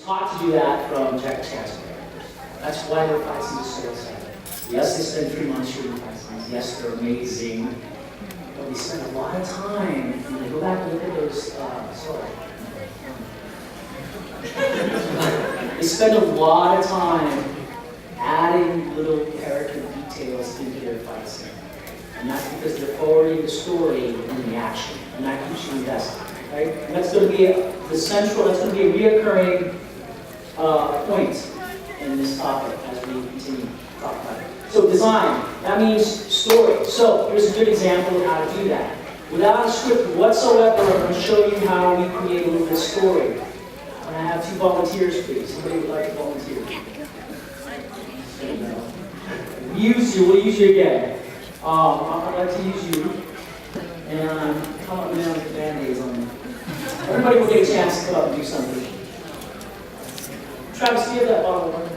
taught to do that from Jack Chancellor. That's why their fight scenes are so exciting. Yes, they spend 3 months shooting fight scenes. Yes, they're amazing. But they spend a lot of time. When they go back and look at those, they spend a lot of time adding little character details into their fight scene. And that's because they're forwarding the story in the action. And that keeps you invested. Right? And that's going to be that's going to be a reoccurring point in this topic as we continue to talk about it. So design, that means story. So here's a good example of how to do that. Without a script whatsoever, I'm going to show you how we create a little bit of story. I'm going to have 2 volunteers, please. Somebody would like to volunteer? We'll use you again. I'd like to use you. And come up now with the band-aids on me. Everybody will get a chance to come up and do something. Travis, do you have that bottle of water?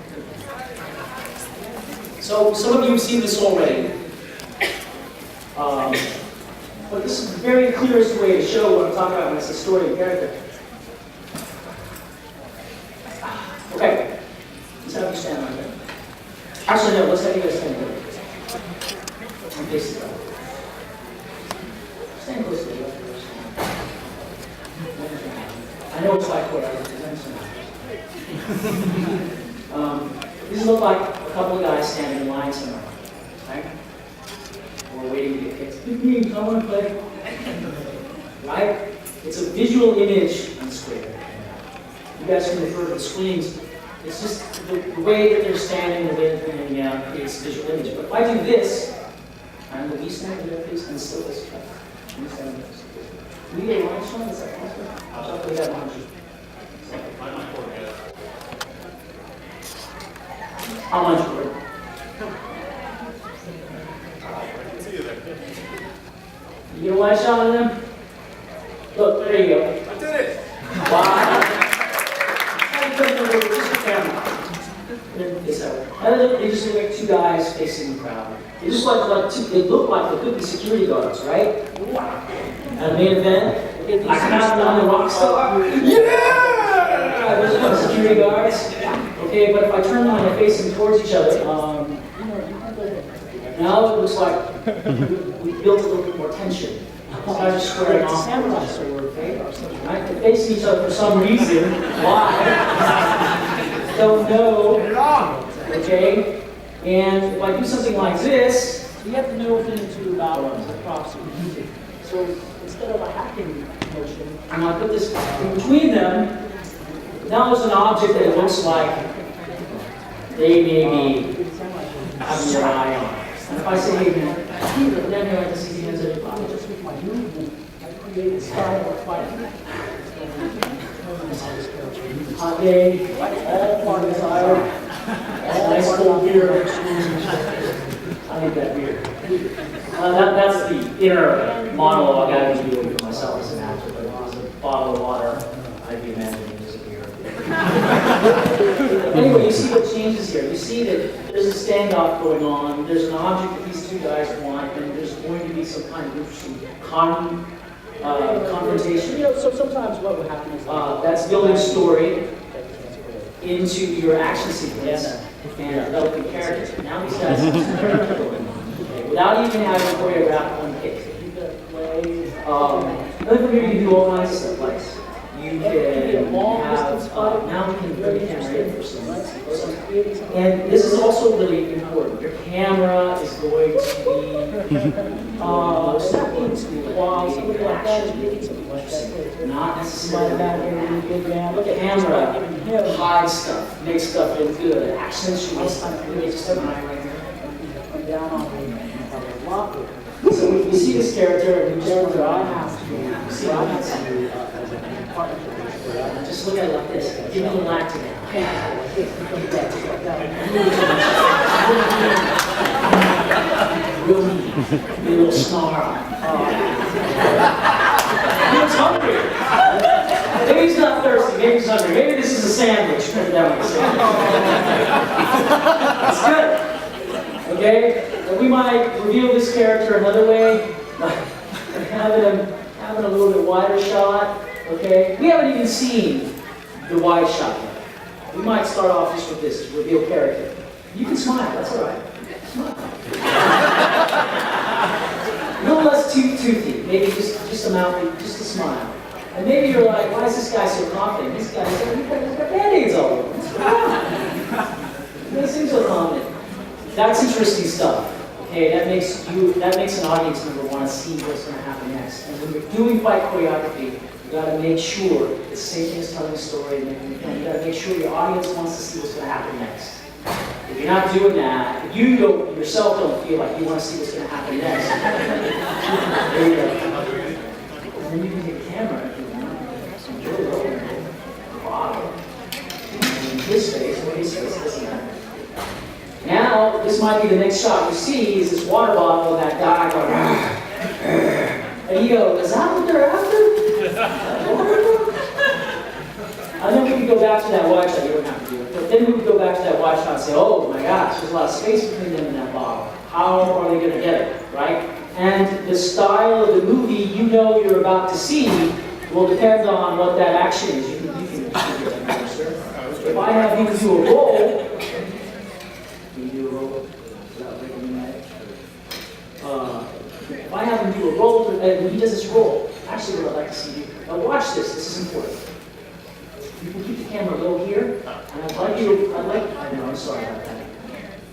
So some of you have seen this already. But this is the very clearest way to show what I'm talking about when it's a story of character. Okay. Let's have you stand on there. Actually, no, let's have you guys stand there. And face it up. Stand close to the left. I know it's like choreography. These look like a couple of guys standing in line somewhere, right? Or waiting to get picked. I want to play. Right? It's a visual image on the screen. You guys can refer to the screens. It's just the way that they're standing, the way that they're hanging out creates a visual image. But if I do this, I'm going to be standing there, please, and still this. We get a lunch on? Is that possible? I'll talk to that lunch. How much for it? You get a wide shot of them? Look, there you go. I did it! Wow. Just a camera. They just look like 2 guys facing the crowd. They just they look like they could be security guards, right? At a main event, I have on the rock star. Yeah! There's a bunch of security guards. Okay, but if I turn them and I face them towards each other, now it looks like we built a little bit more tension. These guys are squaring off. Right? They're facing each other for some reason. Why? Don't know. Okay? And if I do something like this, you have to know within the 2 hours the props are using. So instead of a hacking motion, I'm going to put this in between them. Now there's an object that looks like they may be having their eye on. And if I say, hey, man, then you're like to see the hands of the body. Just with my movement, I create a style of fighting. Hot day, all part of desire, all nice cold beer. I need that beer. That's the inner monologue I was doing for myself as an actor, but if it was a bottle of water, I'd be imagining there's a beer. Anyway, you see what changes here. You see that there's a standoff going on, there's an object that these 2 guys want, and there's going to be some kind of interesting confrontation. You know, so sometimes what would happen is that's building story into your action sequence and developing characters. Now these guys have some character going on. Okay? Without even having choreographed one kick. Another thing you can do all kinds of stuff like you can have, now we can bring the camera in for some and this is also really important. Your camera is going to be somebody like that is really something not necessarily the camera hides stuff, makes stuff look good, accentuates stuff. Just an eye right here. Down on the locker. So if you see this character and you just wonder, I have to see what I have to do as a partner. Just look at it like this. Give me a little acting now. Real neat. A little snarl. He's hungry. Maybe he's not thirsty. Maybe he's hungry. Maybe this is a sandwich. It's good. Okay? And we might reveal this character another way, like having a little bit wider shot. Okay? We haven't even seen the wide shot yet. We might start off just with this, to reveal character. You can smile, that's all right. Smile. A little less toothy, maybe just a mouth, just a smile. And maybe you're like, why is this guy so confident? This guy's got band-aids all over. What's going on? He seems so confident. That's interesting stuff. Okay, that makes an audience member want to see what's going to happen next. And when you're doing fight choreography, you got to make sure it's the same thing as telling a story. And you got to make sure your audience wants to see what's going to happen next. If you're not doing that, if you yourself don't feel like you want to see what's going to happen next, there you go. And then you can take a camera and really low and bottom. And his face, or his face, doesn't matter. Now, this might be the next shot you see is this water bottle and that guy going, and you go, is that what they're after? And then we could go back to that wide shot, you don't have to do it, but then we could go back to that wide shot and say, oh my gosh, there's a lot of space between them and that bottle. How are they going to get it, right? And the style of the movie you know you're about to see will depend on what that action is. You can get that closer. If I have you do a roll, if I have him do a roll, when he does this roll, actually what I'd like to see you, now watch this, this is important. You can keep the camera low here, and I'd like you, I know, I'm sorry about that.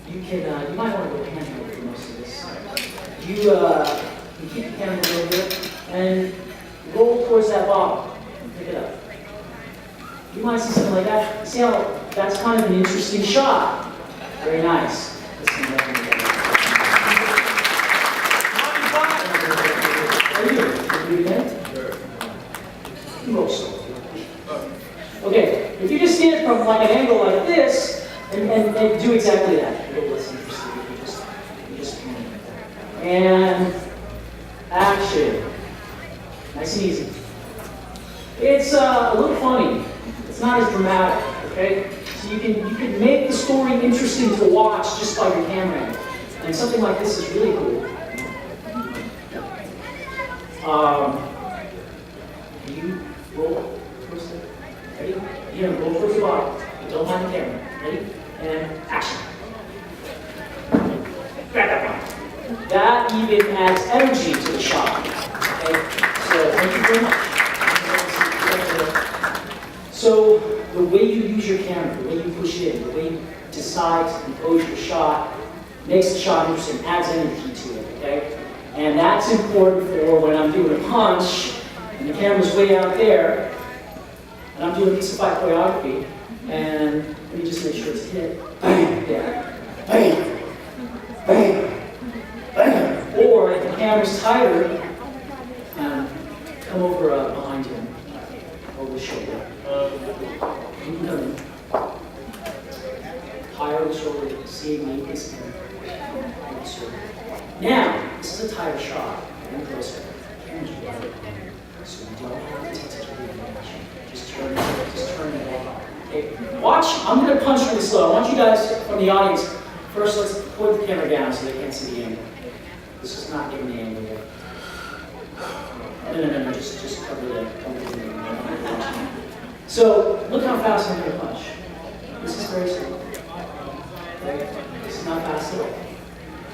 You can, you might want to go handle for most of this. You keep the camera low here, and roll towards that bottle, and pick it up. You might see something like that. See how that's kind of an interesting shot. Very nice. Okay, if you just see it from like an angle like this, and do exactly that. A little less interesting if you just and action. Nice and easy. It's a little funny. It's not as dramatic, okay? So you can make the story interesting to watch just by your camera angle. And something like this is really cool. You roll towards the, ready? You're gonna roll towards the bottom. Don't mind the camera. Ready? And action. Grab that one. That even adds energy to the shot. Okay? So thank you very much. So the way you use your camera, the way you push in, the way you decide to compose your shot, makes the shot interesting, adds energy to it, okay? And that's important for when I'm doing a punch, and the camera's way out there, and I'm doing a piece of fight choreography, and let me just make sure it's hit. Bang, there. Bang, bang, bang. Or if the camera's tighter, come over behind him, over the shoulder. Higher the shoulder, seeing me, his hand. Now, this is a tighter shot, and closer. So you don't have to take a reaction. Just turn it off. Okay, watch, I'm going to punch really slow. I want you guys from the audience, first let's point the camera down so they can't see the angle. This is not giving the angle yet. No, just cover the angle. So, look how fast I'm going to punch. This is very slow. Okay. This is not fast at all.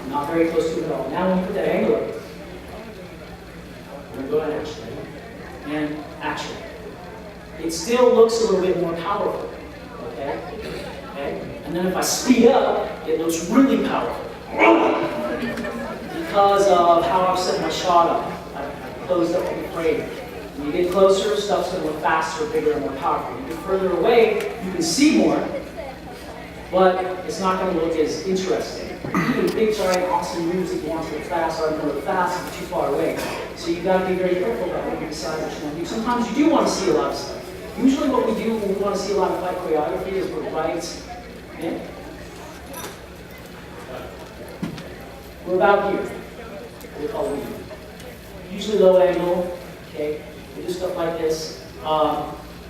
I'm not very close to it at all. Now when you put that angle up, I'm going to go ahead and action. And action. It still looks a little bit more powerful. Okay? Okay? And then if I speed up, it looks really powerful. Because of how I've set my shot up. I've closed up the frame. When you get closer, stuff's going to look faster, bigger, and more powerful. You get further away, you can see more, but it's not going to look as interesting. Even big, giant, awesome moves if you want to look fast, aren't going to look fast if you're too far away. So you've got to be very careful about when you decide what you want to do. Sometimes you do want to see a lot of stuff. Usually what we do when we want to see a lot of fight choreography is we're right. Yeah? We're about here. We call it usually low angle. Okay? We do stuff like this.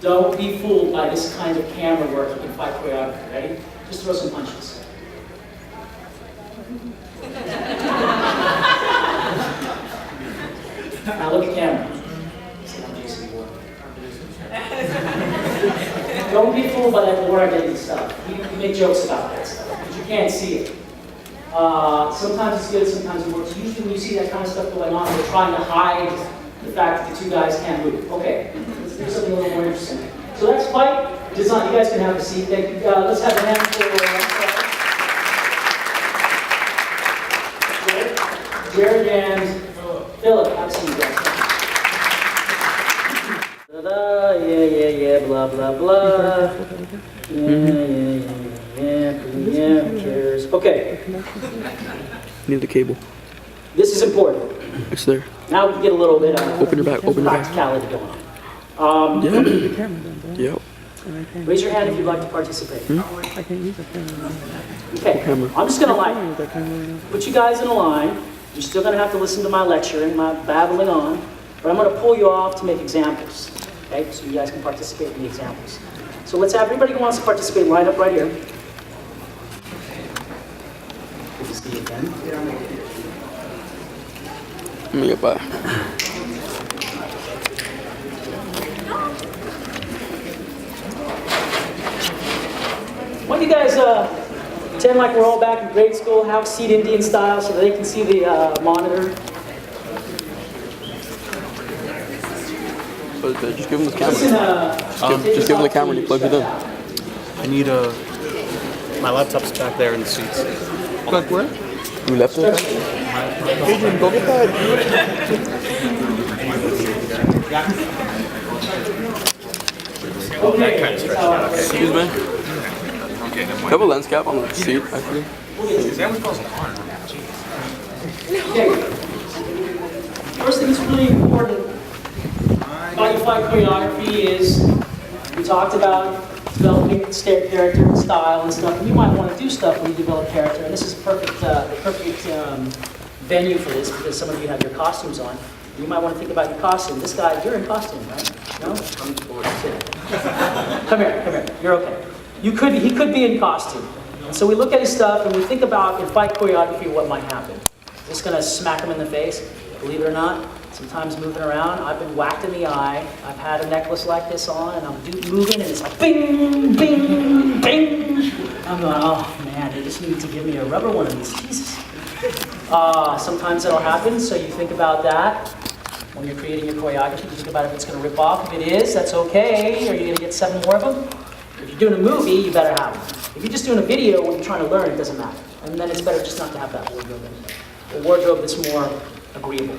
Don't be fooled by this kind of camera work in fight choreography. Ready? Just throw some punches. Now look at camera. See how Jason wore. don't be fooled by that more identity stuff. We make jokes about that stuff, because you can't see it. Sometimes it's good, sometimes it works. Usually when you see that kind of stuff going on, they're trying to hide the fact that the two guys can't move. Okay, let's do something a little more interesting. So that's fight design. You guys can have a seat. Thank you. Let's have a hand for Jared and Philip. Have a seat, guys. Yeah, blah, blah, blah. Yeah, who cares? Okay. Need the cable. This is important. It's there. Now we can get a little bit of Open your back, open your back. practicality going on. Yep. Raise your hand if you'd like to participate. I can't use the camera. Okay, I'm just going to put you guys in a line. You're still going to have to listen to my lecturing, my babbling on, but I'm going to pull you off to make examples. Okay, so you guys can participate in the examples. So let's have everybody who wants to participate line up right here. Good to see you again. Let me get by. Why don't you guys pretend like we're all back in grade school, have a seat Indian style so that they can see the monitor. Just give him the camera. Listen, just give him the camera and he plugs it in. I need my laptop's back there in the seats. Plug where? You left it? Adrian, go get that. Oh, that kind of stretched out. Okay. Excuse me? Okay, never You mind. have a lens cap on the seat, actually. That was close to on. Okay. First thing that's really important about your fight choreography is we talked about developing character and style and stuff. And you might want to do stuff when you develop character. And this is the perfect venue for this because some of you have your costumes on. You might want to think about your costume. This guy, you're in costume, right? No? Come here. You're okay. He could be in costume. And so we look at his stuff and we think about in fight choreography what might happen. Just gonna smack him in the face. Believe it or not, sometimes moving around, I've been whacked in the eye. I've had a necklace like this on and I'm moving and it's like bing, bing, bing. I'm going, oh man, they just need to give me a rubber one of these. Jesus. Sometimes it'll happen, so you think about that. When you're creating your choreography, you think about if it's going to rip off. If it is, that's okay. Are you going to get 7 more of them? If you're doing a movie, you better have them. If you're just doing a video when you're trying to learn, it doesn't matter. And then it's better just not to have that wardrobe anyway. A wardrobe that's more agreeable.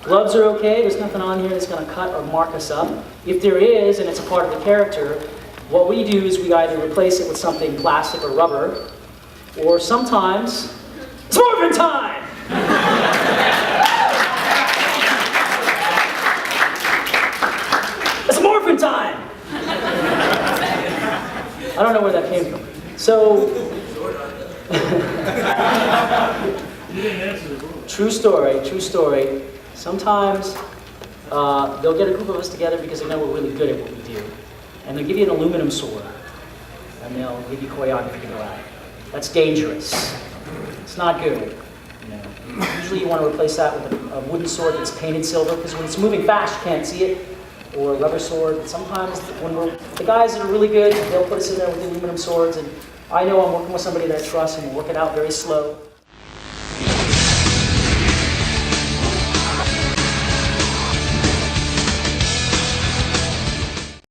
Gloves are okay. There's nothing on here that's going to cut or mark us up. If there is, and it's a part of the character, what we do is we either replace it with something plastic or rubber, or sometimes, it's morphin' time! It's morphin' time! I don't know where that came from. So, true story. Sometimes they'll get a group of us together because they know we're really good at what we do. And they'll give you an aluminum sword. And they'll give you choreography to go at. That's dangerous. It's not good. Usually you want to replace that with a wooden sword that's painted silver, because when it's moving fast, you can't see it. Or a rubber sword. And sometimes when the guys that are really good, they'll put us in there with the aluminum swords. And I know I'm working with somebody that I trust, and we'll work it out very slow.